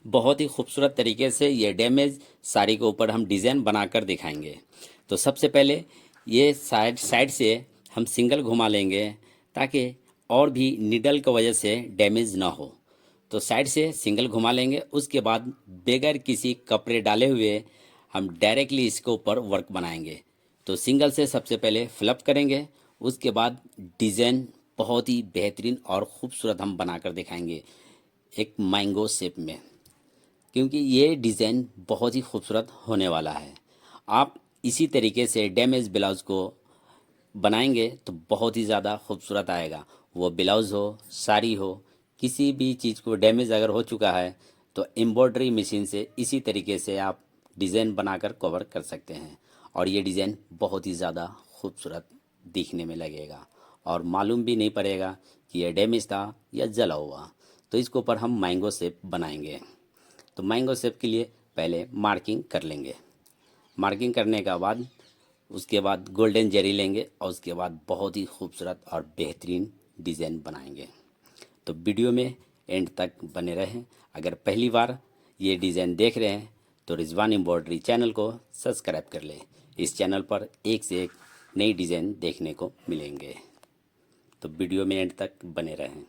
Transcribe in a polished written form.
बहुत ही खूबसूरत तरीके से ये डैमेज साड़ी के ऊपर हम डिज़ाइन बनाकर दिखाएंगे। तो सबसे पहले ये साइड साइड से हम सिंगल घुमा लेंगे ताकि और भी नीडल की वजह से डैमेज ना हो। तो साइड से सिंगल घुमा लेंगे, उसके बाद बगैर किसी कपड़े डाले हुए हम डायरेक्टली इसके ऊपर वर्क बनाएंगे। तो सिंगल से सबसे पहले फ्लप करेंगे, उसके बाद डिज़ाइन बहुत ही बेहतरीन और ख़ूबसूरत हम बनाकर दिखाएंगे एक मैंगो शेप में, क्योंकि ये डिज़ाइन बहुत ही खूबसूरत होने वाला है। आप इसी तरीके से डैमेज ब्लाउज़ को बनाएंगे तो बहुत ही ज़्यादा खूबसूरत आएगा। वो ब्लाउज़ हो, साड़ी हो, किसी भी चीज़ को डैमेज अगर हो चुका है तो एम्ब्रॉयडरी मशीन से इसी तरीके से आप डिज़ाइन बनाकर कवर कर सकते हैं, और ये डिज़ाइन बहुत ही ज़्यादा खूबसूरत दिखने में लगेगा और मालूम भी नहीं पड़ेगा कि यह डैमेज था या जला हुआ। तो इसके ऊपर हम मैंगो शेप बनाएंगे। तो मैंगो शेप के लिए पहले मार्किंग कर लेंगे। मार्किंग करने का बाद उसके बाद गोल्डन जरी लेंगे और उसके बाद बहुत ही खूबसूरत और बेहतरीन डिज़ाइन बनाएंगे। तो वीडियो में एंड तक बने रहें। अगर पहली बार ये डिज़ाइन देख रहे हैं तो रिजवान एम्ब्रॉयडरी चैनल को सब्सक्राइब कर लें। इस चैनल पर एक से एक नई डिज़ाइन देखने को मिलेंगे। तो वीडियो में एंड तक बने रहें।